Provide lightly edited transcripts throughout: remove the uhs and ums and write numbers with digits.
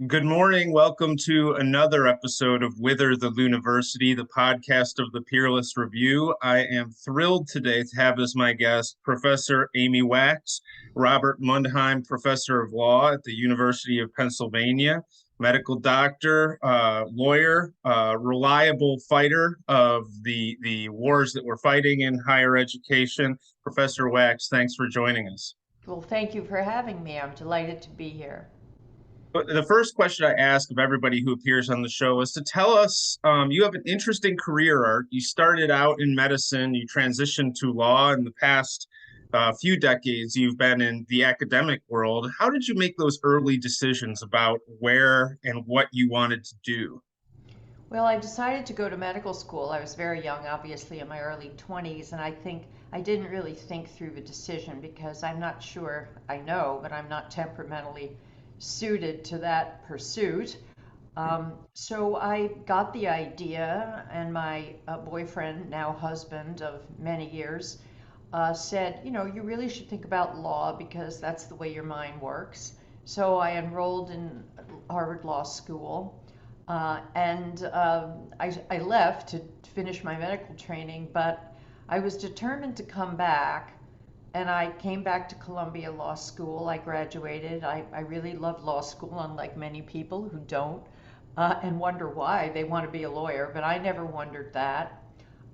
Good morning. Welcome to another episode of Whither the Looniversity, the podcast of the Peerless Review. I am thrilled today to have as my guest Professor Amy Wax, Robert Mundheim, Professor of Law at the University of Pennsylvania, medical doctor, lawyer, reliable fighter of the wars that we're fighting in higher education. Professor Wax, thanks for joining us. Well, thank you for having me. I'm delighted to be here. But the first question I ask of everybody who appears on the show is to tell us you have an interesting career arc. You started out in medicine, you transitioned to law in the past few decades. You've been in the academic world. How did you make those early decisions about where and what you wanted to do? Well, I decided to go to medical school. I was very young, obviously in my early 20s, and I think I didn't really think through the decision because I'm not sure, I know, but I'm not temperamentally suited to that pursuit. So I got the idea, and my boyfriend, now husband of many years, said, you really should think about law because that's the way your mind works. So I enrolled in Harvard Law School, and I left to finish my medical training, but I was determined to come back. And I came back to Columbia Law School. I graduated. I really love law school, unlike many people who don't and wonder why they want to be a lawyer, but I never wondered that.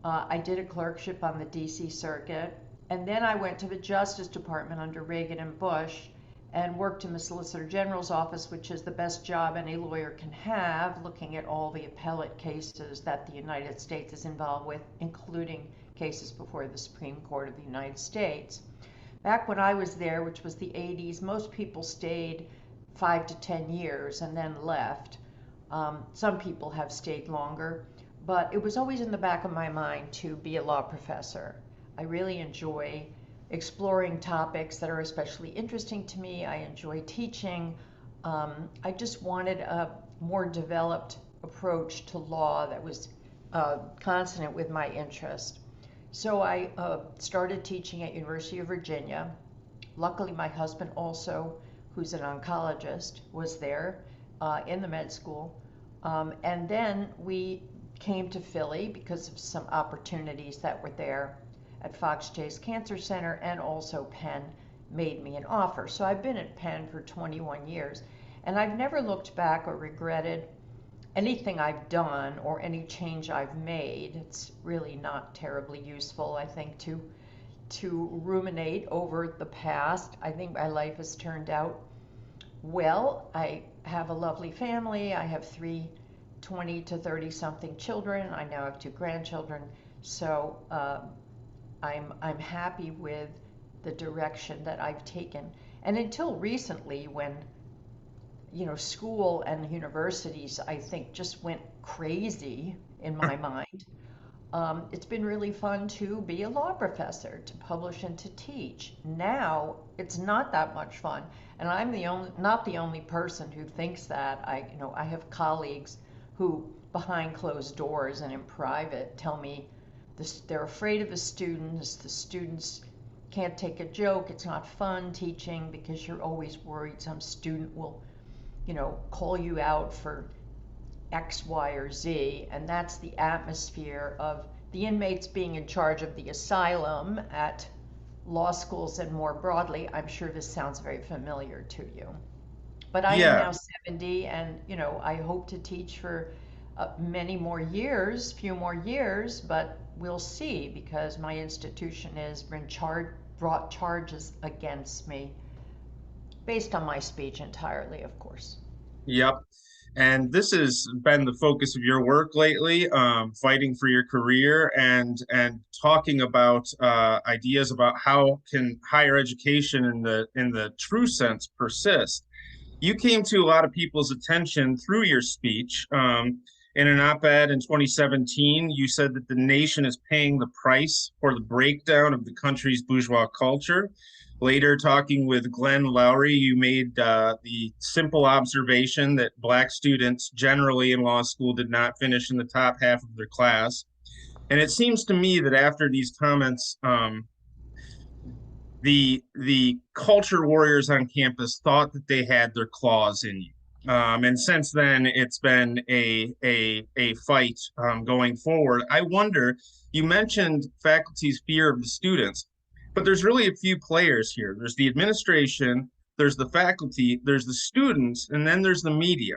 I did a clerkship on the DC Circuit, and then I went to the Justice Department under Reagan and Bush and worked in the Solicitor General's office, which is the best job any lawyer can have, looking at all the appellate cases that the United States is involved with, including cases before the Supreme Court of the United States. Back when I was there, which was the 80s, most people stayed 5 to 10 years and then left. Some people have stayed longer, but it was always in the back of my mind to be a law professor. I really enjoy exploring topics that are especially interesting to me. I enjoy teaching. I just wanted a more developed approach to law that was consonant with my interest. So I started teaching at University of Virginia. Luckily, my husband also, who's an oncologist, was there in the med school. And then we came to Philly because of some opportunities that were there at Fox Chase Cancer Center, and also Penn made me an offer. So I've been at Penn for 21 years, and I've never looked back or regretted anything I've done or any change I've made. It's really not terribly useful, I think, to ruminate over the past. I think my life has turned out well. I have a lovely family. I have three 20 to 30 something children. I now have two grandchildren. So I'm happy with the direction that I've taken. And until recently, when school and universities, I think, just went crazy in my mind. It's been really fun to be a law professor, to publish and to teach. Now it's not that much fun, and I'm not the only person who thinks that. I have colleagues who, behind closed doors and in private, tell me this, they're afraid of the students. The students can't take a joke. It's not fun teaching because you're always worried some student will, call you out for X, Y, or Z, and that's the atmosphere of the inmates being in charge of the asylum at law schools and more broadly. I'm sure this sounds very familiar to you. But I am Yeah. now 70, and I hope to teach for many more years, few more years, but we'll see because my institution has brought charges against me based on my speech entirely, of course. Yep. And this has been the focus of your work lately, fighting for your career and talking about ideas about how can higher education in the true sense persist. You came to a lot of people's attention through your speech. In an op-ed in 2017, you said that the nation is paying the price for the breakdown of the country's bourgeois culture. Later, talking with Glenn Lowry, you made the simple observation that Black students generally in law school did not finish in the top half of their class. And it seems to me that after these comments, the culture warriors on campus thought that they had their claws in you. And since then, it's been a fight going forward. I wonder, you mentioned faculty's fear of the students, but there's really a few players here. There's the administration, there's the faculty, there's the students, and then there's the media.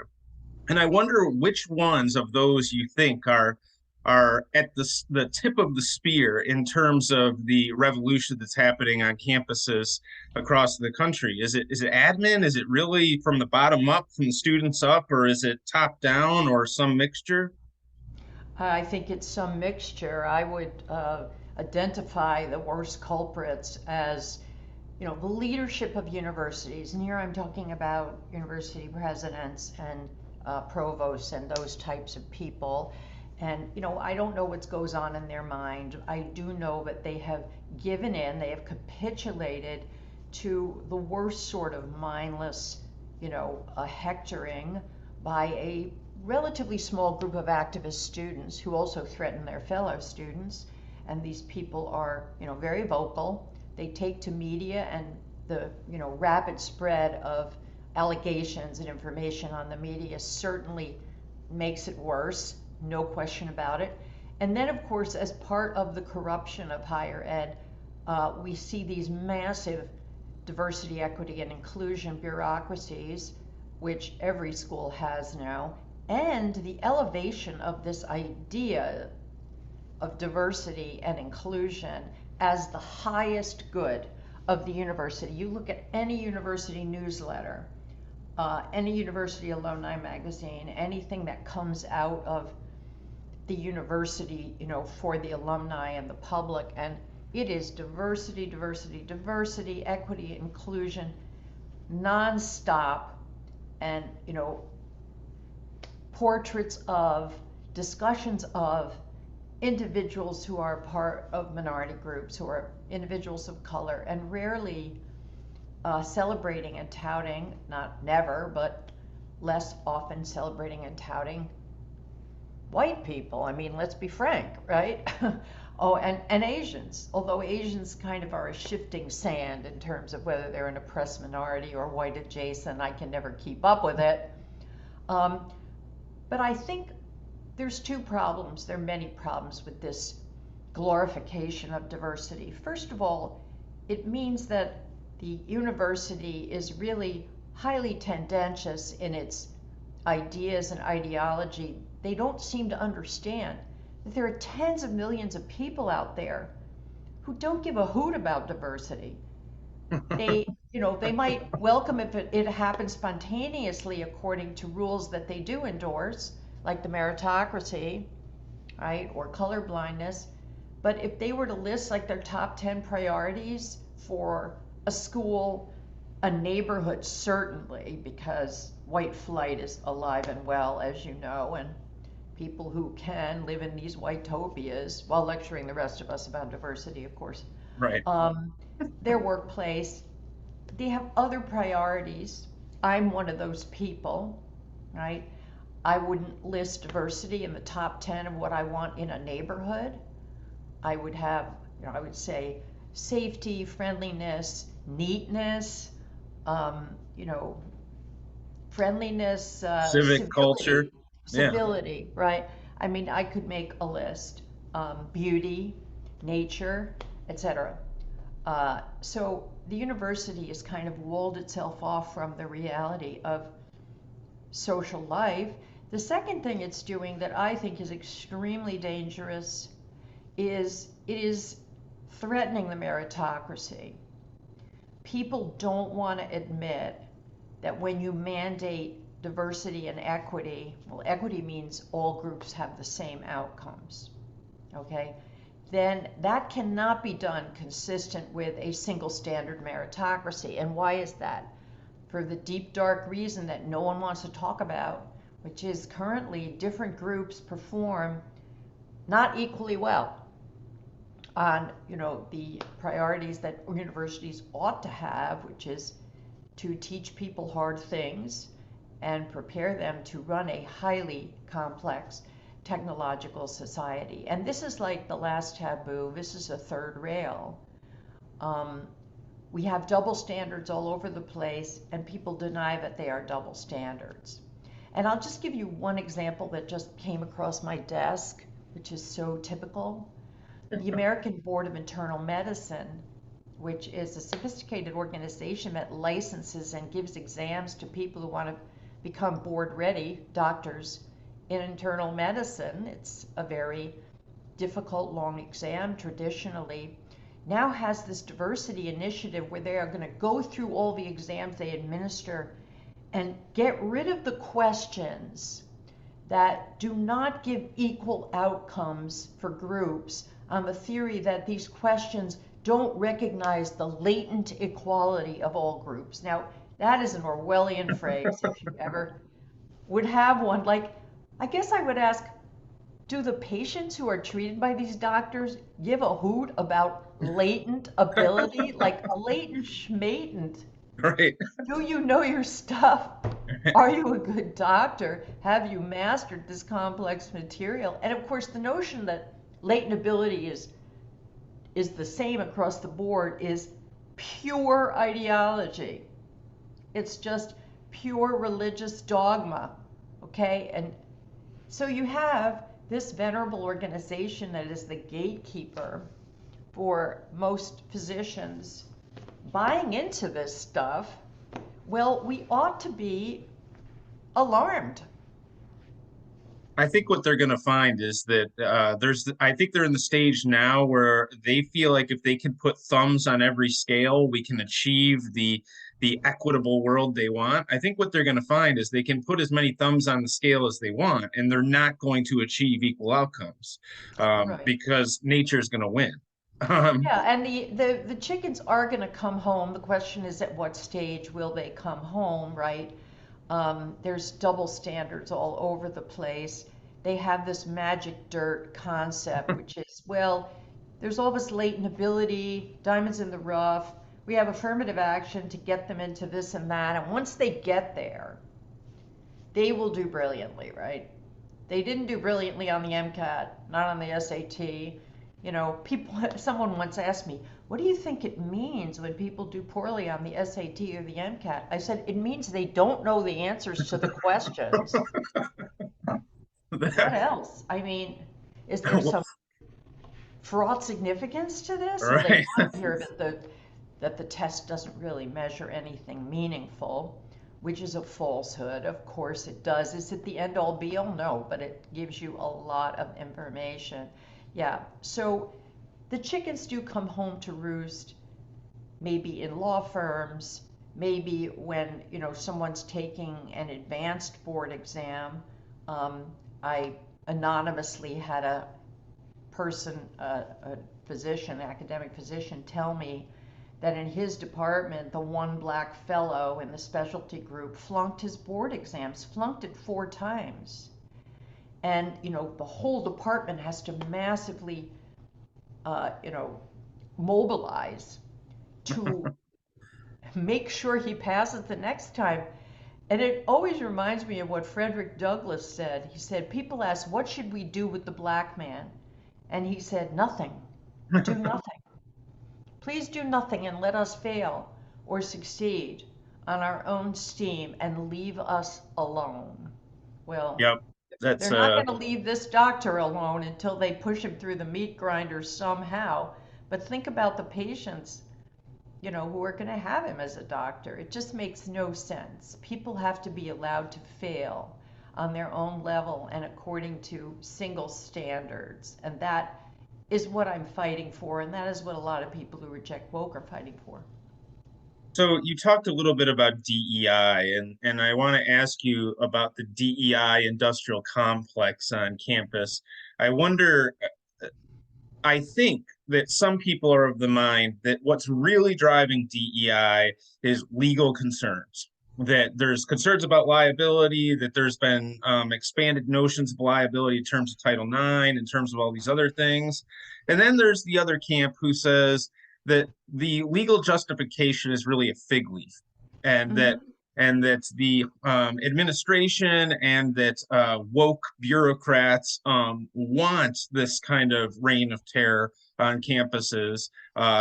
And I wonder which ones of those you think are at the tip of the spear in terms of the revolution that's happening on campuses across the country. Is it admin? Is it really from the bottom up, from the students up, or is it top down, or some mixture? I think it's some mixture. I would identify the worst culprits as, the leadership of universities. And here I'm talking about university presidents and provosts and those types of people. And, I don't know what goes on in their mind. I do know that they have given in, they have capitulated to the worst sort of mindless, a hectoring by a relatively small group of activist students who also threaten their fellow students. And these people are, very vocal. They take to media, and the, rapid spread of allegations and information on the media certainly makes it worse, no question about it. And then, of course, as part of the corruption of higher ed, we see these massive diversity, equity, and inclusion bureaucracies, which every school has now, and the elevation of this idea of diversity and inclusion as the highest good of the university. You look at any university newsletter, any university alumni magazine, anything that comes out of the university, for the alumni and the public, and it is diversity, diversity, diversity, equity, inclusion, nonstop, and portraits of, discussions of individuals who are part of minority groups, who are individuals of color, and rarely celebrating and touting, not never, but less often celebrating and touting white people. I mean, let's be frank, right? Oh, and Asians, although Asians kind of are a shifting sand in terms of whether they're an oppressed minority or white adjacent. I can never keep up with it. But I think there's two problems. There are many problems with this glorification of diversity. First of all, it means that the university is really highly tendentious in its ideas and ideology. They don't seem to understand that there are tens of millions of people out there who don't give a hoot about diversity. They might welcome if it happens spontaneously according to rules that they do endorse, like the meritocracy, right, or color blindness. But if they were to list like their top 10 priorities for a school, a neighborhood, certainly, because white flight is alive and well, as you know, and people who can live in these white topias while lecturing the rest of us about diversity, of course. Right. Um, their workplace, they have other priorities. I'm one of those people, right? I wouldn't list diversity in the top 10 of what I want in a neighborhood. I would have, I would say safety, friendliness, neatness, um, you know, friendliness, Civic culture. civility, Yeah. civility, right? I mean, I could make a list. Beauty, nature, etc. So the university has kind of walled itself off from the reality of social life. The second thing it's doing that I think is extremely dangerous is it is threatening the meritocracy. People don't want to admit that when you mandate diversity and equity, well, equity means all groups have the same outcomes, okay? Then that cannot be done consistent with a single standard meritocracy. And why is that? For the deep, dark reason that no one wants to talk about, which is currently different groups perform not equally well on, the priorities that universities ought to have, which is to teach people hard things and prepare them to run a highly complex technological society. And this is like the last taboo. This is a third rail. Um, We have double standards all over the place, and people deny that they are double standards. And I'll just give you one example that just came across my desk, which is so typical. The American Board of Internal Medicine, which is a sophisticated organization that licenses and gives exams to people who want to become board ready doctors in internal medicine. It's a very difficult, long exam traditionally. Now has this diversity initiative where they are going to go through all the exams they administer and get rid of the questions that do not give equal outcomes for groups on the theory that these questions don't recognize the latent equality of all groups. Now, that is an Orwellian phrase, if you ever would have one. Like, I guess I would ask, do the patients who are treated by these doctors give a hoot about latent ability? Like a latent schmatent. Right. Do you know your stuff? Are you a good doctor? Have you mastered this complex material? And of course, the notion that latent ability is the same across the board is pure ideology. It's just pure religious dogma, okay? And so you have this venerable organization that is the gatekeeper for most physicians buying into this stuff. Well, we ought to be alarmed. I think what they're going to find is that I think they're in the stage now where they feel like if they can put thumbs on every scale, we can achieve the equitable world they want. I think what they're going to find is they can put as many thumbs on the scale as they want, and they're not going to achieve equal outcomes Right. because nature is going to win. Um, Yeah, and the chickens are going to come home. The question is at what stage will they come home, right? There's double standards all over the place. They have this magic dirt concept, which is, well, there's all this latent ability, diamonds in the rough. We have affirmative action to get them into this and that. And once they get there, they will do brilliantly, right? They didn't do brilliantly on the MCAT, not on the SAT. You know, people, someone once asked me, what do you think it means when people do poorly on the SAT or the MCAT? I said, it means they don't know the answers to the questions. What else? I mean, is there some fraught significance to this? And they right. want to hear that the test doesn't really measure anything meaningful, which is a falsehood. Of course it does. Is it the end all be all? No, but it gives you a lot of information. Yeah, so the chickens do come home to roost, maybe in law firms, maybe when, you know, someone's taking an advanced board exam. Um, I anonymously had a person, a physician, academic physician, tell me that in his department, the one black fellow in the specialty group flunked his board exams, flunked it 4 times. And, you know, the whole department has to massively, you know, mobilize to make sure he passes the next time. And it always reminds me of what Frederick Douglass said. He said, people ask, what should we do with the black man? And he said, nothing. Do nothing. Please do nothing and let us fail or succeed on our own steam and leave us alone. Well, Yep. they're That's not going to leave this doctor alone until they push him through the meat grinder somehow. But think about the patients, you know, who are going to have him as a doctor. It just makes no sense. People have to be allowed to fail on their own level and according to single standards. And that is what I'm fighting for, and that is what a lot of people who reject woke are fighting for. So you talked a little bit about DEI, and I want to ask you about the DEI industrial complex on campus. I wonder, I think that some people are of the mind that what's really driving DEI is legal concerns. That there's concerns about liability, that there's been expanded notions of liability in terms of Title IX, in terms of all these other things. And then there's the other camp who says that the legal justification is really a fig leaf, and that Hmm. the administration and that woke bureaucrats want this kind of reign of terror on campuses,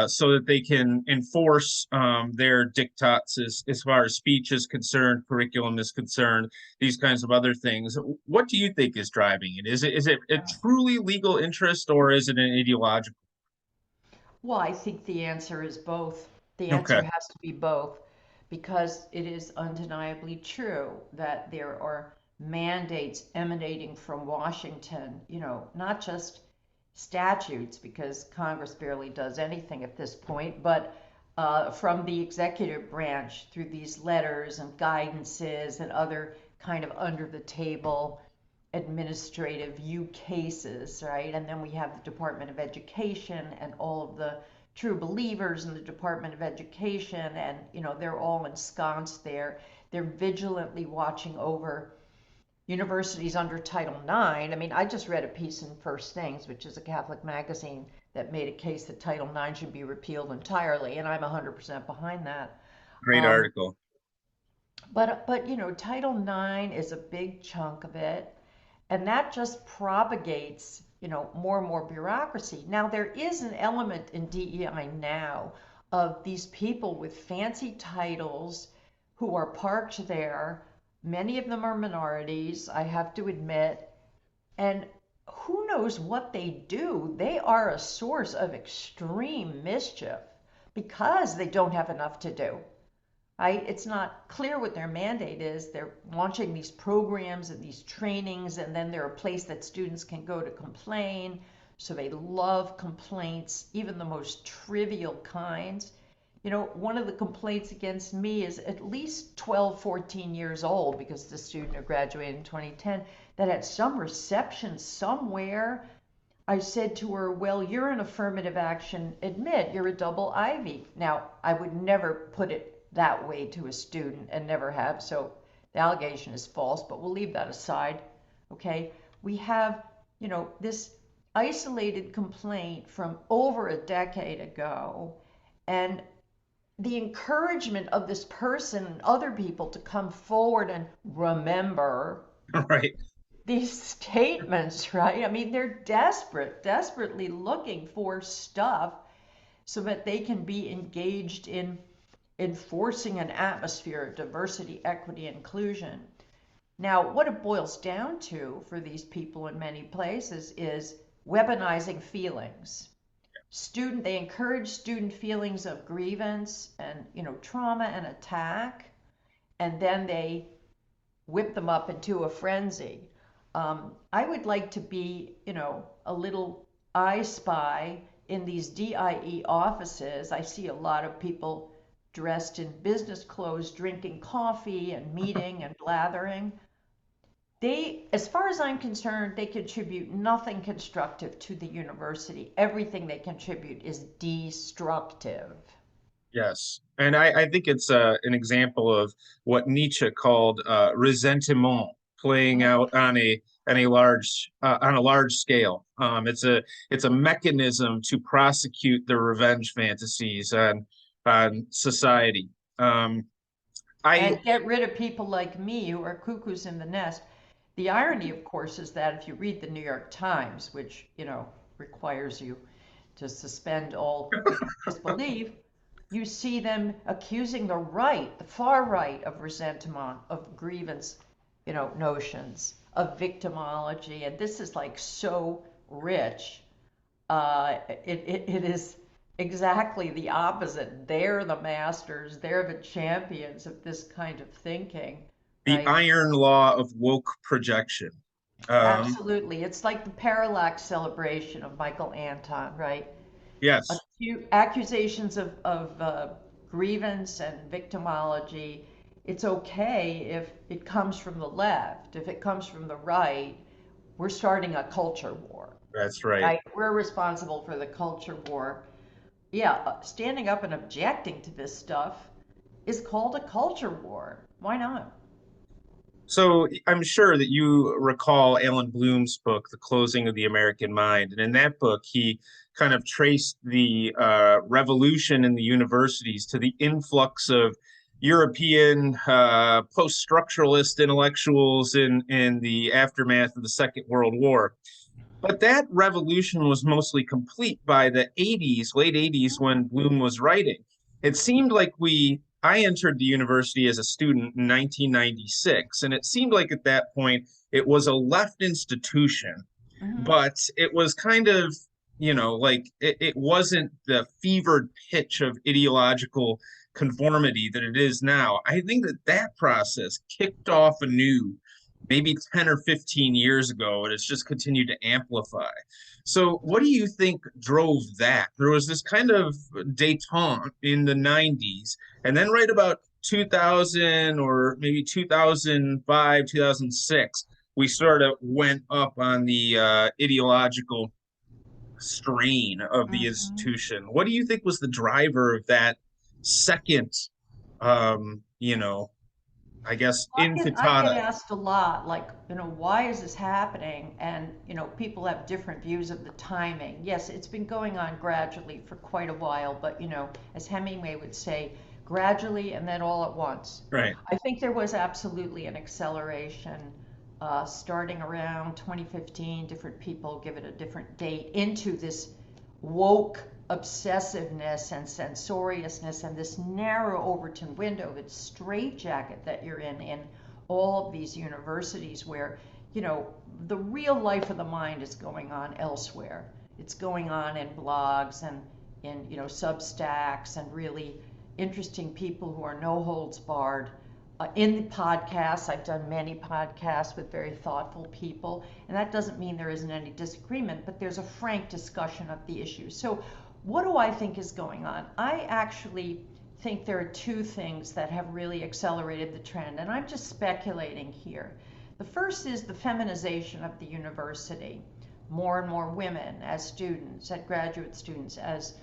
so that they can enforce their diktats as far as speech is concerned, curriculum is concerned, these kinds of other things. What do you think is driving it? Is it a truly legal interest, or is it an ideological? Well, I think the answer is both. The Okay, answer has to be both because it is undeniably true that there are mandates emanating from Washington, not just statutes, because Congress barely does anything at this point, but from the executive branch through these letters and guidances and other kind of under the table administrative cases, right? And then we have the Department of Education and all of the true believers in the Department of Education, and they're all ensconced there. They're vigilantly watching over universities under Title IX. I mean, I just read a piece in First Things, which is a Catholic magazine, that made a case that Title IX should be repealed entirely, and I'm 100% behind that. great Um, article. but Title IX is a big chunk of it, and that just propagates more and more bureaucracy. Now there is an element in DEI now of these people with fancy titles who are parked there. Many of them are minorities, I have to admit, and who knows what they do. They are a source of extreme mischief because they don't have enough to do. Right? It's not clear what their mandate is. They're launching these programs and these trainings, and then they're a place that students can go to complain. So they love complaints, even the most trivial kinds. One of the complaints against me is at least 12, 14 years old, because the student who graduated in 2010, that at some reception somewhere, I said to her, well, you're an affirmative action admit, you're a double Ivy. Now, I would never put it that way to a student and never have, so the allegation is false, but we'll leave that aside. Okay, we have this isolated complaint from over a decade ago, and the encouragement of this person and other people to come forward and remember Right. these statements, right? I mean, they're desperately looking for stuff so that they can be engaged in enforcing an atmosphere of diversity, equity, inclusion. Now, what it boils down to for these people in many places is weaponizing feelings. They encourage student feelings of grievance and trauma and attack, and then they whip them up into a frenzy. I would like to be a little I spy in these DIE offices. I see a lot of people dressed in business clothes, drinking coffee and meeting and blathering. As far as I'm concerned, they contribute nothing constructive to the university. Everything they contribute is destructive. Yes, and I think it's an example of what Nietzsche called ressentiment playing Mm. out on a large scale. It's a mechanism to prosecute the revenge fantasies on society. I And get rid of people like me who are cuckoos in the nest. The irony, of course, is that if you read the New York Times, which, requires you to suspend all disbelief, you see them accusing the right, the far right, of resentment, of grievance, notions, of victimology. And this is like so rich. It is exactly the opposite. They're the masters, they're the champions of this kind of thinking, the right? iron law of woke projection. Um, Absolutely. It's like the parallax celebration of Michael Anton, right? yes, Accusations of grievance and victimology. It's okay if it comes from the left. If it comes from the right, we're starting a culture war, that's right. right? We're responsible for the culture war. Yeah, standing up and objecting to this stuff is called a culture war. Why not? So I'm sure that you recall Alan Bloom's book, The Closing of the American Mind. And in that book, he kind of traced the revolution in the universities to the influx of European post-structuralist intellectuals in the aftermath of the Second World War. But that revolution was mostly complete by the 80s, late 80s, when Bloom was writing. It seemed like I entered the university as a student in 1996, and it seemed like at that point it was a left institution, Hmm. but it was kind of, like it wasn't the fevered pitch of ideological conformity that it is now. I think that that process kicked off anew maybe 10 or 15 years ago, and it's just continued to amplify. So, what do you think drove that? There was this kind of detente in the 90s, and then right about 2000 or maybe 2005, 2006, we sort of went up on the ideological strain of the Hmm. institution. What do you think was the driver of that second, um, you know, I guess, I get infitata? asked a lot, like, why is this happening? And, people have different views of the timing. Yes, it's been going on gradually for quite a while, but, as Hemingway would say, gradually and then all at once. Right. I think there was absolutely an acceleration starting around 2015. Different people give it a different date into this woke obsessiveness and censoriousness and this narrow Overton window, this straitjacket that you're in all of these universities where, the real life of the mind is going on elsewhere. It's going on in blogs and in, Substacks and really interesting people who are no holds barred. In the podcasts, I've done many podcasts with very thoughtful people, and that doesn't mean there isn't any disagreement, but there's a frank discussion of the issues. So, what do I think is going on? I actually think there are two things that have really accelerated the trend, and I'm just speculating here. The first is the feminization of the university. More and more women as students, as graduate students, as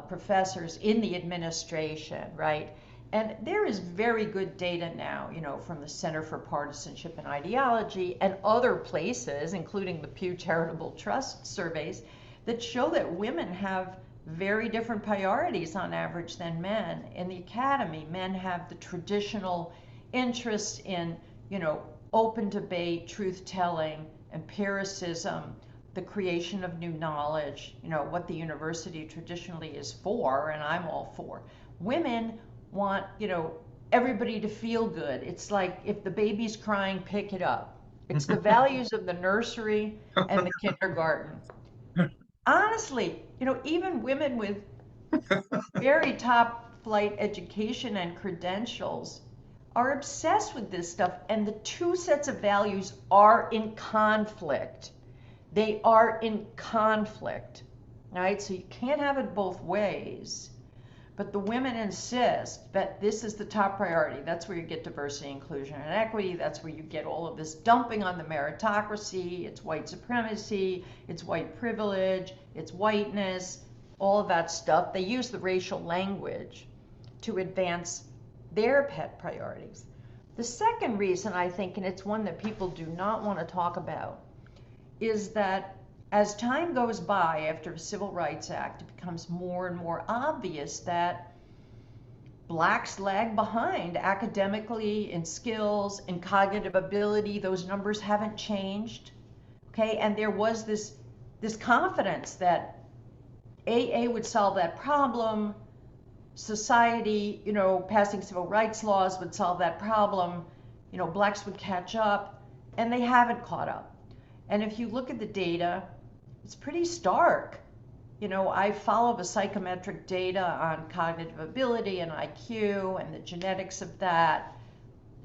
professors in the administration, right? And there is very good data now, from the Center for Partisanship and Ideology and other places, including the Pew Charitable Trust surveys, that show that women have very different priorities on average than men. In the academy, men have the traditional interest in, open debate, truth telling, empiricism, the creation of new knowledge, what the university traditionally is for, and I'm all for. Women want, everybody to feel good. It's like if the baby's crying, pick it up. It's the values of the nursery and the kindergarten. Honestly, even women with very top flight education and credentials are obsessed with this stuff, and the two sets of values are in conflict. They are in conflict, right? So you can't have it both ways. But the women insist that this is the top priority. That's where you get diversity, inclusion, and equity. That's where you get all of this dumping on the meritocracy. It's white supremacy, it's white privilege, it's whiteness, all of that stuff. They use the racial language to advance their pet priorities. The second reason, I think, and it's one that people do not want to talk about, is that as time goes by after the Civil Rights Act, it becomes more and more obvious that blacks lag behind academically in skills and cognitive ability. Those numbers haven't changed. Okay, and there was this confidence that AA would solve that problem, society, passing civil rights laws would solve that problem, blacks would catch up, and they haven't caught up. And if you look at the data, it's pretty stark. I follow the psychometric data on cognitive ability and IQ and the genetics of that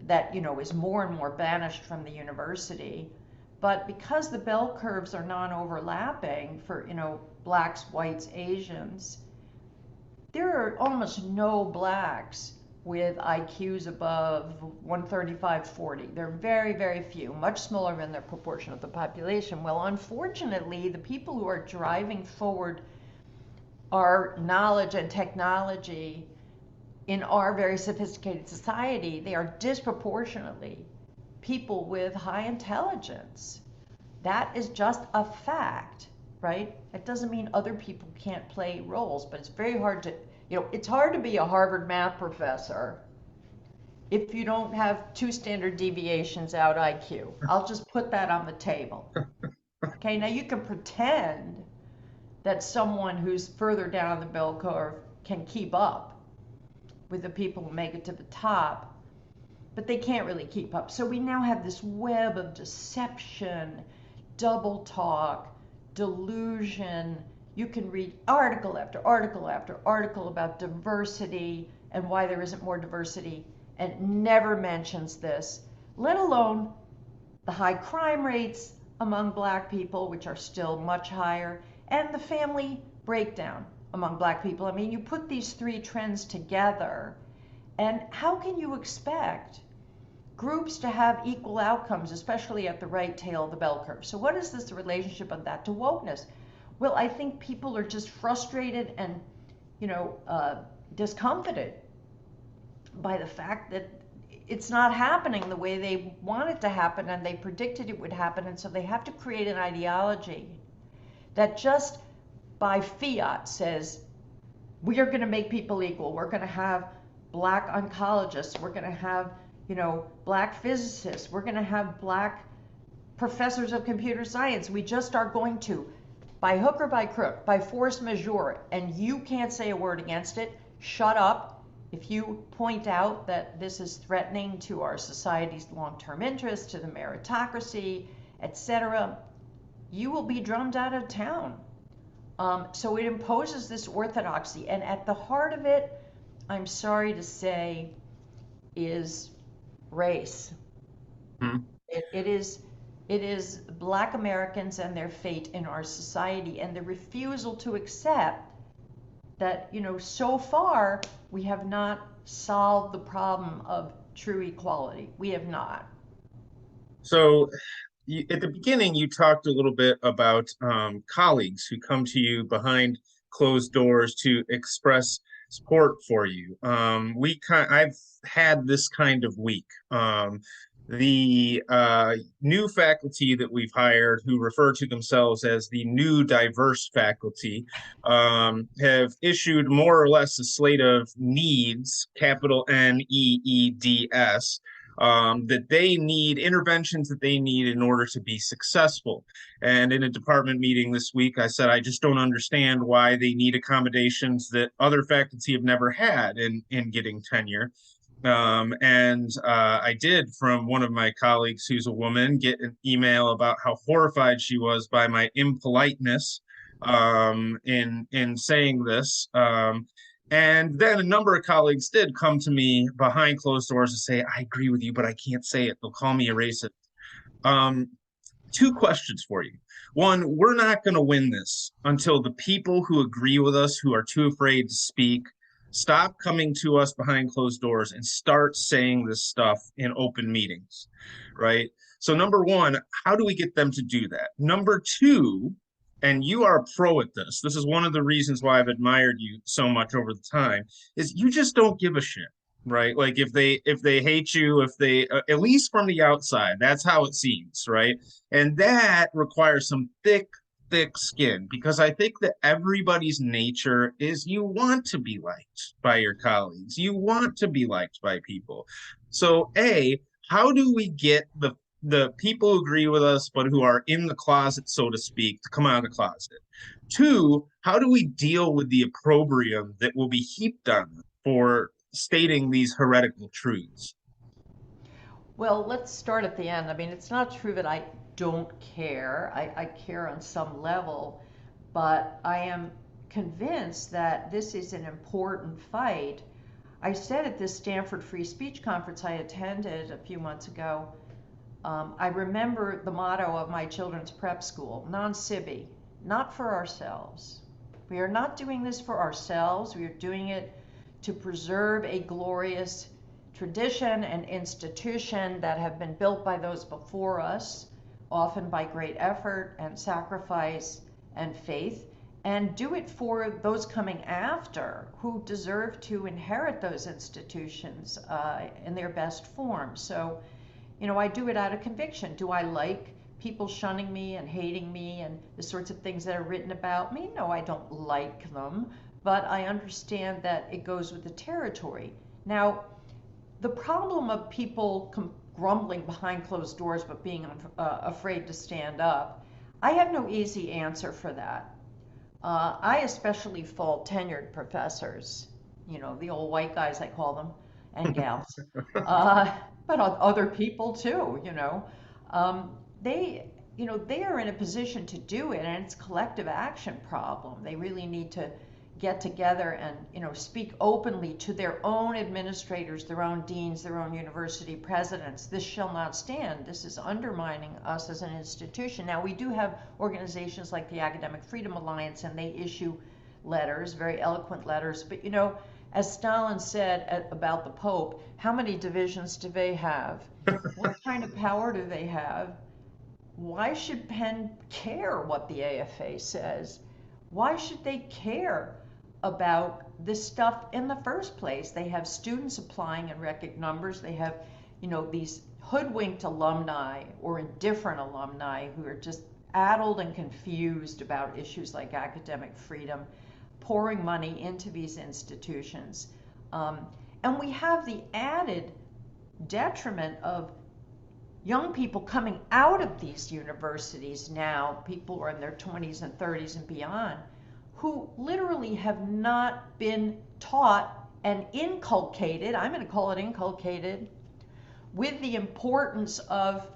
is more and more banished from the university. But because the bell curves are non-overlapping for, blacks, whites, Asians, there are almost no blacks with IQs above 135, 40. They're very, very few, much smaller than their proportion of the population. Well, unfortunately, the people who are driving forward our knowledge and technology in our very sophisticated society, they are disproportionately people with high intelligence. That is just a fact, right? It doesn't mean other people can't play roles, but it's very hard to, it's hard to be a Harvard math professor if you don't have two standard deviations out IQ. I'll just put that on the table. Okay, now you can pretend that someone who's further down the bell curve can keep up with the people who make it to the top, but they can't really keep up. So we now have this web of deception, double talk, delusion. You can read article after article after article about diversity and why there isn't more diversity, and it never mentions this, let alone the high crime rates among black people, which are still much higher, and the family breakdown among black people. I mean, you put these three trends together, and how can you expect groups to have equal outcomes, especially at the right tail of the bell curve? So what is this relationship of that to wokeness? Well, I think people are just frustrated and, discomfited by the fact that it's not happening the way they want it to happen and they predicted it would happen. And so they have to create an ideology that just by fiat says, we are going to make people equal. We're going to have black oncologists. We're going to have, black physicists. We're going to have black professors of computer science. We just are going to, by hook or by crook, by force majeure, and you can't say a word against it, shut up. If you point out that this is threatening to our society's long-term interests, to the meritocracy, etc., you will be drummed out of town. So it imposes this orthodoxy, and at the heart of it, I'm sorry to say, is race. Hmm. It is Black Americans and their fate in our society, and the refusal to accept that, so far we have not solved the problem of true equality. We have not. So at the beginning, you talked a little bit about colleagues who come to you behind closed doors to express support for you. I've had this kind of week. The new faculty that we've hired, who refer to themselves as the new diverse faculty, have issued more or less a slate of needs, capital NEEDS, that they need, interventions that they need in order to be successful. And in a department meeting this week, I said, I just don't understand why they need accommodations that other faculty have never had in getting tenure. I did, from one of my colleagues who's a woman, get an email about how horrified she was by my impoliteness in saying this. And then a number of colleagues did come to me behind closed doors and say, I agree with you, but I can't say it. They'll call me a racist. Um, Two questions for you. One, we're not going to win this until the people who agree with us, who are too afraid to speak, stop coming to us behind closed doors and start saying this stuff in open meetings, right? So, number one, how do we get them to do that? Number two, and you are a pro at this. This is one of the reasons why I've admired you so much over the time, is you just don't give a shit, right? Like if they hate you, if they at least from the outside, that's how it seems, right? And that requires some thick skin, because I think that everybody's nature is you want to be liked by your colleagues. You want to be liked by people. So, A, how do we get the people who agree with us but who are in the closet, so to speak, to come out of the closet? Two, how do we deal with the opprobrium that will be heaped on them for stating these heretical truths? Well, let's start at the end. I mean, it's not true that I don't care. I care on some level, but I am convinced that this is an important fight. I said at this Stanford Free Speech Conference I attended a few months ago, I remember the motto of my children's prep school, non-sibi, not for ourselves. We are not doing this for ourselves. We are doing it to preserve a glorious tradition and institution that have been built by those before us, often by great effort and sacrifice and faith, and do it for those coming after who deserve to inherit those institutions in their best form. So, I do it out of conviction. Do I like people shunning me and hating me and the sorts of things that are written about me? No, I don't like them, but I understand that it goes with the territory. Now, the problem of people grumbling behind closed doors but being afraid to stand up, I have no easy answer for that. I especially fault tenured professors, the old white guys, I call them, and gals, uh, but other people too, Um, they are in a position to do it, and it's a collective action problem. They really need to get together and, speak openly to their own administrators, their own deans, their own university presidents. This shall not stand. This is undermining us as an institution. Now, we do have organizations like the Academic Freedom Alliance, and they issue letters, very eloquent letters. But, as Stalin said about the Pope, how many divisions do they have? What kind of power do they have? Why should Penn care what the AFA says? Why should they care about this stuff in the first place? They have students applying in record numbers. They have, these hoodwinked alumni or indifferent alumni who are just addled and confused about issues like academic freedom, pouring money into these institutions. And we have the added detriment of young people coming out of these universities now, people who are in their 20s and 30s and beyond, who literally have not been taught and inculcated, I'm going to call it inculcated, with the importance of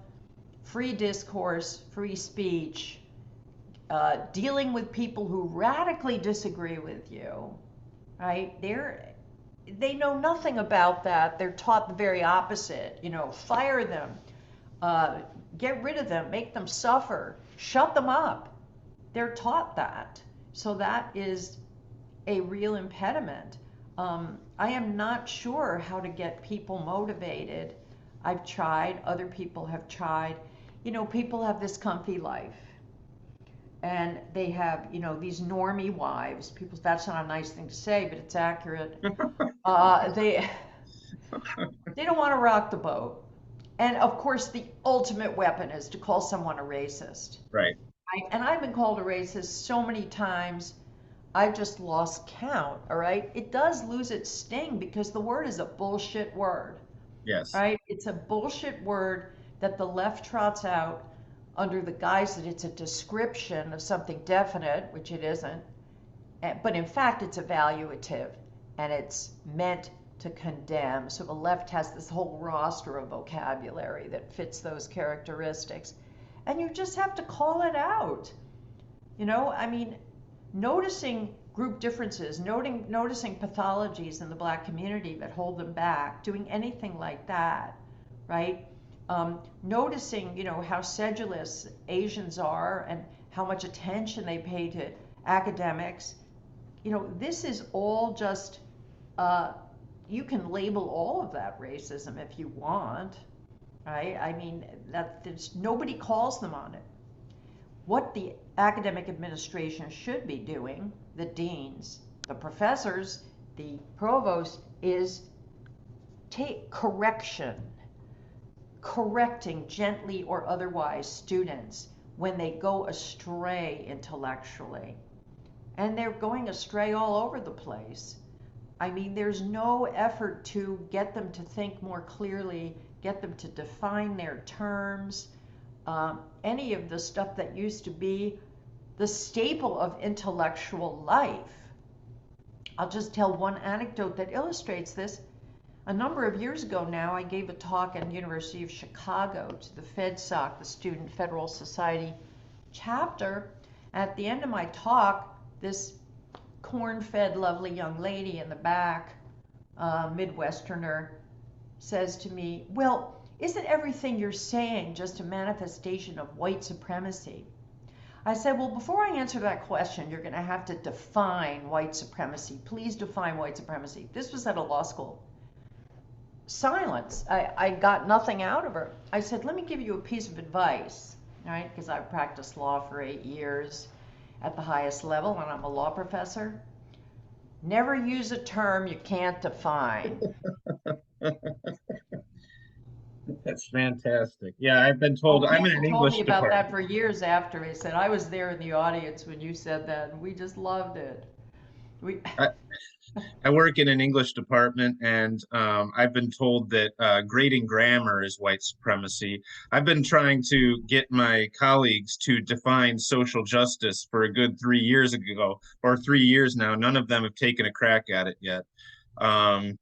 free discourse, free speech, dealing with people who radically disagree with you, right? They know nothing about that. They're taught the very opposite. Fire them, get rid of them, make them suffer, shut them up. They're taught that. So that is a real impediment. I am not sure how to get people motivated. I've tried, other people have tried. People have this comfy life. And they have, these normie wives. People, that's not a nice thing to say, but it's accurate. They they don't want to rock the boat. And of course, the ultimate weapon is to call someone a racist. Right. And I've been called a racist so many times, I've just lost count, all right? It does lose its sting because the word is a bullshit word, Yes. right? It's a bullshit word that the left trots out under the guise that it's a description of something definite, which it isn't. But in fact, it's evaluative and it's meant to condemn. So the left has this whole roster of vocabulary that fits those characteristics. And you just have to call it out. I mean, noticing group differences, noticing pathologies in the Black community that hold them back, doing anything like that, right? Noticing, how sedulous Asians are and how much attention they pay to academics. This is all just, you can label all of that racism if you want, right? I mean, nobody calls them on it. What the academic administration should be doing, the deans, the professors, the provost, is take correcting gently or otherwise students when they go astray intellectually. And they're going astray all over the place. I mean, there's no effort to get them to think more clearly, get them to define their terms, any of the stuff that used to be the staple of intellectual life. I'll just tell one anecdote that illustrates this. A number of years ago now, I gave a talk at the University of Chicago to the FedSoc, the Student Federal Society chapter. At the end of my talk, this corn-fed, lovely young lady in the back, Midwesterner, says to me, well, isn't everything you're saying just a manifestation of white supremacy? I said, well, before I answer that question, you're going to have to define white supremacy. Please define white supremacy. This was at a law school. Silence. I got nothing out of her. I said, let me give you a piece of advice, right? Because I've practiced law for 8 years at the highest level, and I'm a law professor. Never use a term you can't define. That's fantastic. Yeah, I've been Oh, told I'm in people an told me English about that department. for years after. He said, I was there in the audience when you said that, and we just loved it. We, I work in an English department, and I've been told that grading grammar is white supremacy. I've been trying to get my colleagues to define social justice for a good 3 years ago, or 3 years now. None of them have taken a crack at it yet. Um,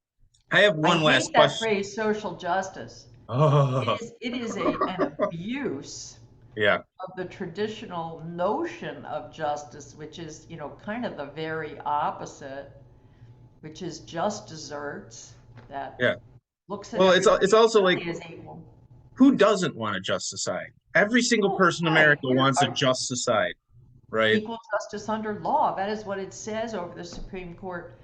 I have I one last hate that question. phrase, social justice. Oh, It is an abuse yeah, of the traditional notion of justice, which is, kind of the very opposite, which is just desserts that yeah. looks at Well, it's everybody also like, really as equal. who doesn't want a just society? Every single Oh, person in right. America wants a just society, right? Equal justice under law. That is what it says over the Supreme Court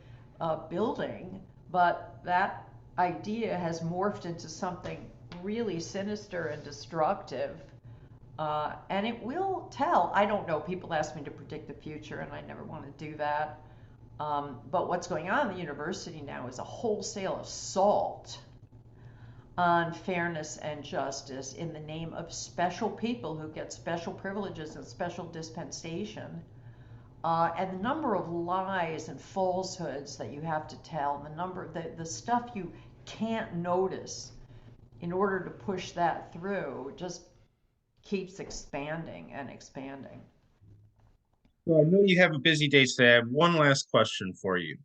building. But that idea has morphed into something really sinister and destructive. And it will tell. I don't know. People ask me to predict the future, and I never want to do that. But what's going on in the university now is a wholesale assault on fairness and justice in the name of special people who get special privileges and special dispensation. And the number of lies and falsehoods that you have to tell, the stuff you can't notice in order to push that through just keeps expanding and expanding. Well, I know you have a busy day today. I have one last question for you.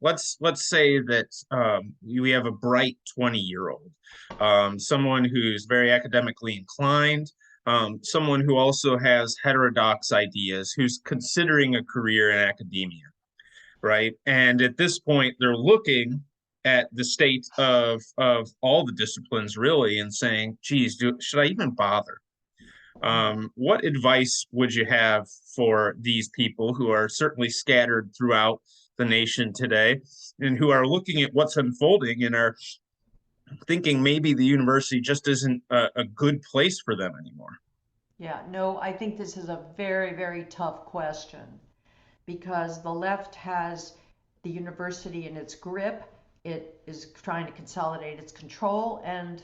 Let's say that we have a bright 20-year-old, someone who's very academically inclined, someone who also has heterodox ideas, who's considering a career in academia, right? And at this point, they're looking at the state of all the disciplines really and saying, geez, should I even bother? What advice would you have for these people who are certainly scattered throughout the nation today and who are looking at what's unfolding and are thinking maybe the university just isn't a good place for them anymore? Yeah, no, I think this is a very, very tough question because the left has the university in its grip. It is trying to consolidate its control, and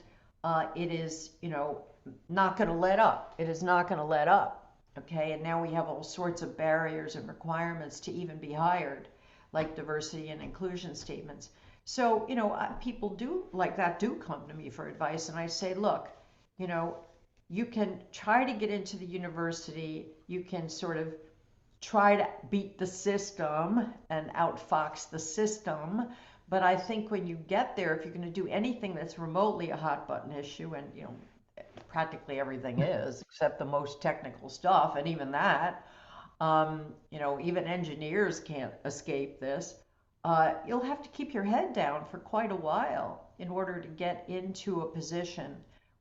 it is, not going to let up. It is not going to let up. Okay, and now we have all sorts of barriers and requirements to even be hired, like diversity and inclusion statements. So, people do like that do come to me for advice, and I say, look, you know, you can try to get into the university, you can sort of try to beat the system and outfox the system. But I think when you get there, if you're going to do anything that's remotely a hot button issue, and practically everything is, except the most technical stuff, and even that, even engineers can't escape this. You'll have to keep your head down for quite a while in order to get into a position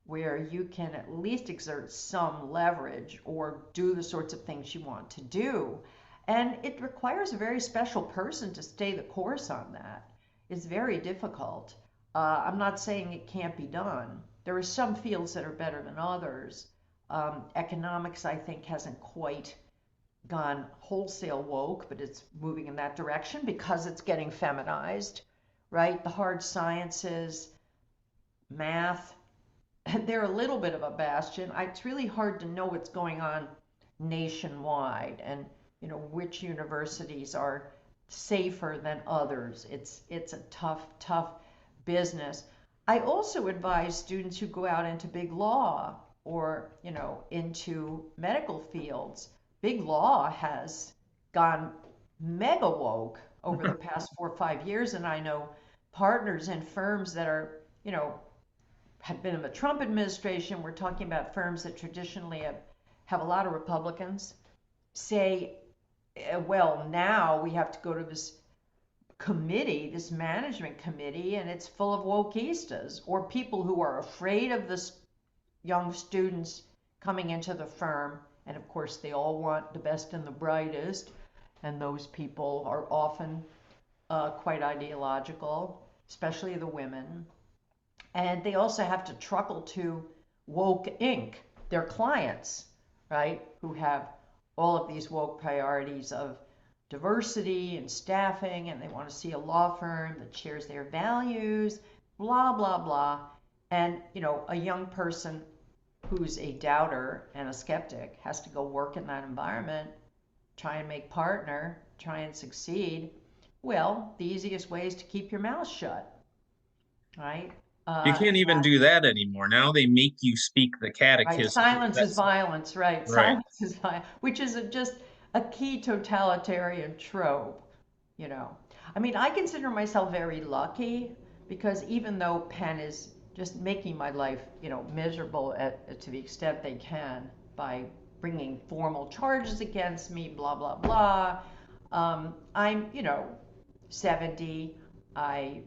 where you can at least exert some leverage or do the sorts of things you want to do. And it requires a very special person to stay the course on that. It's very difficult. I'm not saying it can't be done. There are some fields that are better than others. Economics, I think, hasn't quite gone wholesale woke, but it's moving in that direction because it's getting feminized, right? The hard sciences, math, they're a little bit of a bastion. It's really hard to know what's going on nationwide and which universities are safer than others. It's a tough business. I also advise students who go out into big law or into medical fields. Big law has gone mega woke over the past 4 or 5 years, and I know partners in firms that are had been in the Trump administration. We're talking about firms that traditionally have a lot of Republicans say, well, now we have to go to this committee, this management committee, and it's full of wokeistas or people who are afraid of the young students coming into the firm. And of course, they all want the best and the brightest. And those people are often quite ideological, especially the women. And they also have to truckle to Woke Inc., their clients, right, who have all of these woke priorities of diversity and staffing, and they want to see a law firm that shares their values, blah, blah, blah. And, a young person who's a doubter and a skeptic has to go work in that environment, try and make partner, try and succeed. Well, the easiest way is to keep your mouth shut, right? You can't even That do that anymore. Now they make you speak the right. catechism. Silence is That's violence, right? right. Silence is violence, which is just a key totalitarian trope, you know. I mean, I consider myself very lucky because even though Penn is just making my life, miserable to the extent they can by bringing formal charges against me, blah, blah, blah, I'm, 70. I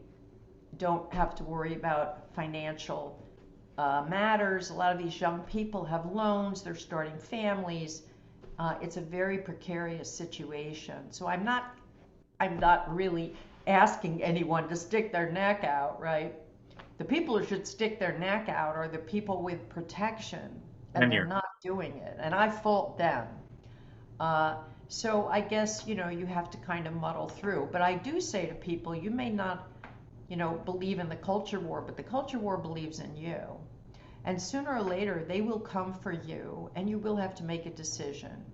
don't have to worry about financial matters. A lot of these young people have loans, they're starting families. It's a very precarious situation. So I'm not really asking anyone to stick their neck out, right? The people who should stick their neck out are the people with protection, and And they're here. not doing it. And I fault them. Uh, so I guess, you have to kind of muddle through. But I do say to people, you may not, believe in the culture war, but the culture war believes in you. And sooner or later, they will come for you, and you will have to make a decision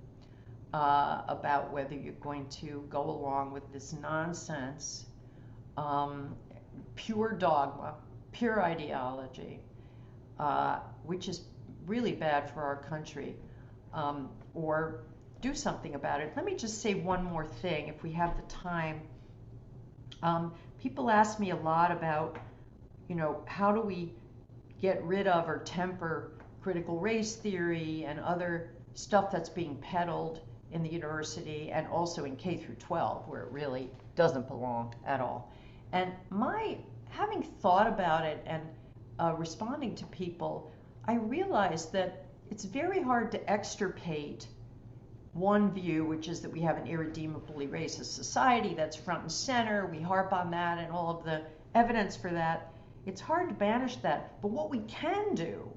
about whether you're going to go along with this nonsense, um, pure dogma, pure ideology, which is really bad for our country, or do something about it. Let me just say one more thing, if we have the time. People ask me a lot about, how do we get rid of or temper critical race theory and other stuff that's being peddled in the university and also in K through 12, where it really doesn't belong at all. And having thought about it and responding to people, I realized that it's very hard to extirpate one view, which is that we have an irredeemably racist society that's front and center. We harp on that and all of the evidence for that. It's hard to banish that. But what we can do,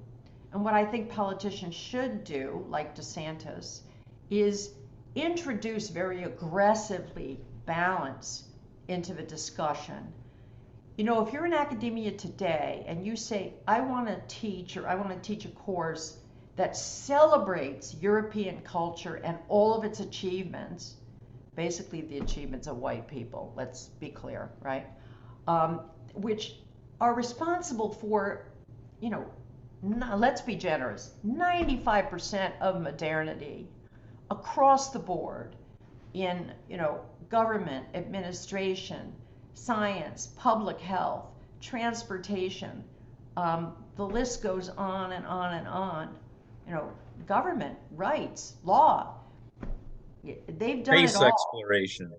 and what I think politicians should do, like DeSantis, is introduce very aggressively balance into the discussion. If you're in academia today and you say, I want to teach a course that celebrates European culture and all of its achievements, basically the achievements of white people, let's be clear, right? Which are responsible for, let's be generous, 95% of modernity across the board in, government, administration, science, public health, transportation. The list goes on and on and on. Government, rights, law. They've done it Space all. exploration.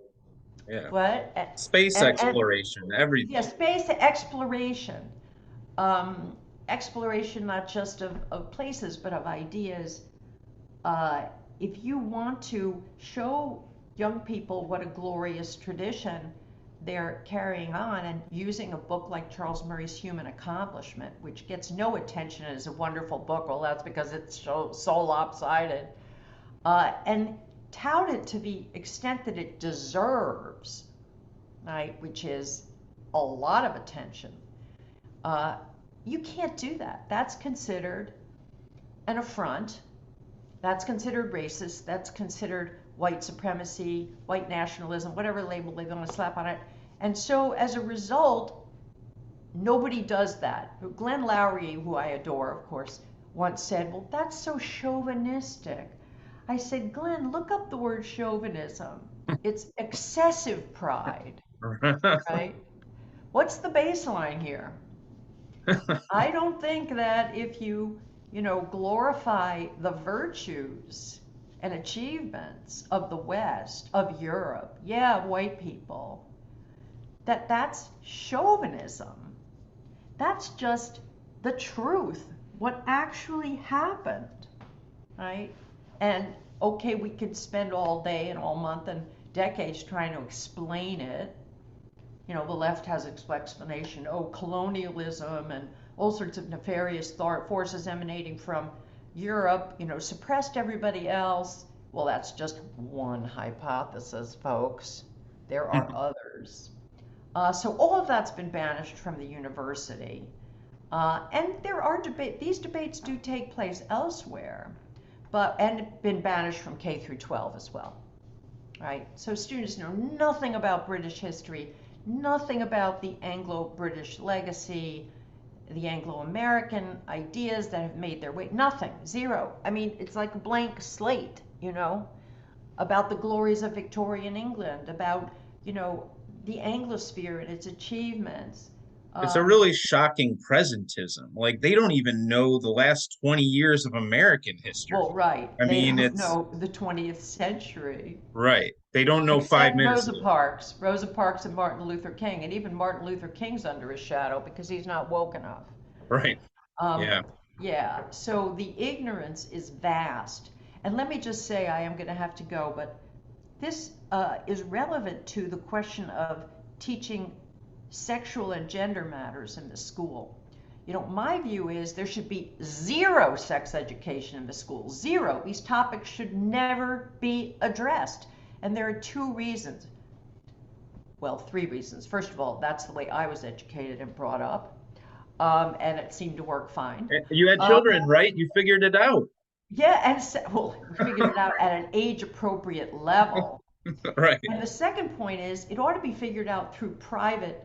Yeah. What? Space And exploration, yeah, everything. space exploration. Exploration not just of places, but of ideas. Uh, if you want to show young people what a glorious tradition they're carrying on, and using a book like Charles Murray's Human Accomplishment, which gets no attention as a wonderful book, well, that's because it's so lopsided, and tout it to the extent that it deserves, right, which is a lot of attention, uh, you can't do that. That's considered an affront. That's considered racist. That's considered white supremacy, white nationalism, whatever label they want to slap on it. And so as a result, nobody does that. Glenn Lowry, who I adore, of course, once said, well, that's so chauvinistic. I said, Glenn, look up the word chauvinism. It's excessive pride, right? What's the baseline here? I don't think that if you, glorify the virtues and achievements of the West, of Europe, yeah, of white people, that's chauvinism. That's just the truth, what actually happened, right? And okay, we could spend all day and all month and decades trying to explain it. The left has explanation, colonialism and all sorts of nefarious forces emanating from Europe, suppressed everybody else. Well, that's just one hypothesis, folks. There are others. So all of that's been banished from the university. And there are these debates do take place elsewhere, and been banished from K through 12 as well. right? So students know nothing about British history, nothing about the Anglo-British legacy, the Anglo-American ideas that have made their way, nothing, zero. I mean, it's like a blank slate, about the glories of Victorian England, about, you know, the Anglosphere and its achievements. It's a Um, really shocking presentism. Like they don't even know the last 20 years of American well, history. right, I they mean, don't it's know the 20th century. right. They don't know five Except minutes Rosa ago. Parks, Rosa Parks and Martin Luther King, and even Martin Luther King's under his shadow because he's not woke enough. Right. Um, Yeah. yeah, so the ignorance is vast. And let me just say, I am going to have to go, but this is relevant to the question of teaching sexual and gender matters in the school. My view is there should be zero sex education in the school. Zero. These topics should never be addressed. And there are two reasons. Well, three reasons. First of all, that's the way I was educated and brought up, and it seemed to work fine. You had Um, children, right? You figured it out. yeah, and well, we figured it out at an age appropriate level. Right. And the second point is it ought to be figured out through private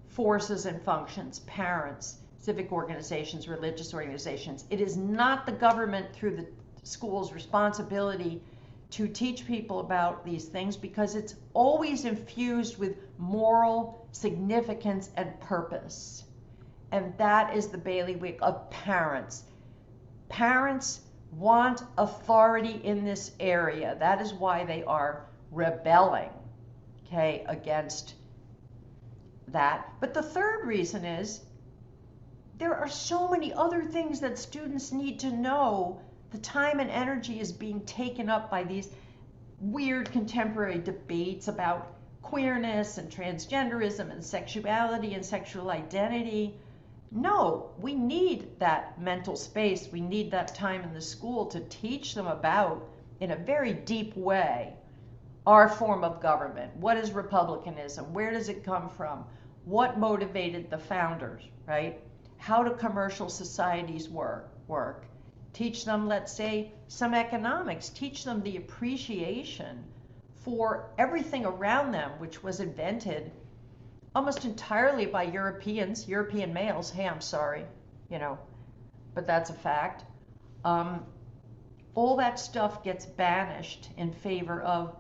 forces and functions, parents, civic organizations, religious organizations. It is not the government through the school's responsibility to teach people about these things because it's always infused with moral significance and purpose. And that is the bailiwick of parents. Parents want authority in this area. That is why they are rebelling, okay, against that. But the third reason is there are so many other things that students need to know. The time and energy is being taken up by these weird contemporary debates about queerness and transgenderism and sexuality and sexual identity. No, we need that mental space. We need that time in the school to teach them about, in a very deep way, our form of government. What is republicanism? Where does it come from? What motivated the founders, right? How do commercial societies work? Teach them, let's say, some economics. Teach them the appreciation for everything around them, which was invented almost entirely by Europeans, European males. Hey, I'm sorry, you know, but that's a fact. Um, all that stuff gets banished in favor of,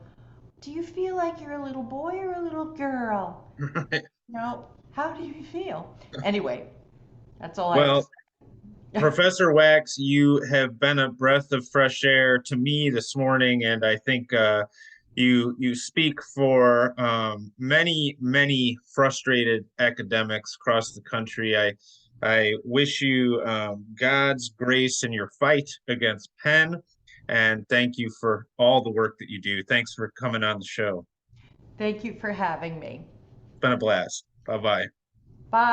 do you feel like you're a little boy or a little girl? No, how do you feel? Anyway, that's all I have to Well, say. Professor Wax, you have been a breath of fresh air to me this morning, and I think you speak for many frustrated academics across the country. I wish you God's grace in your fight against Penn, and thank you for all the work that you do. Thanks for coming on the show. Thank you for having me. It's been a blast. Bye bye.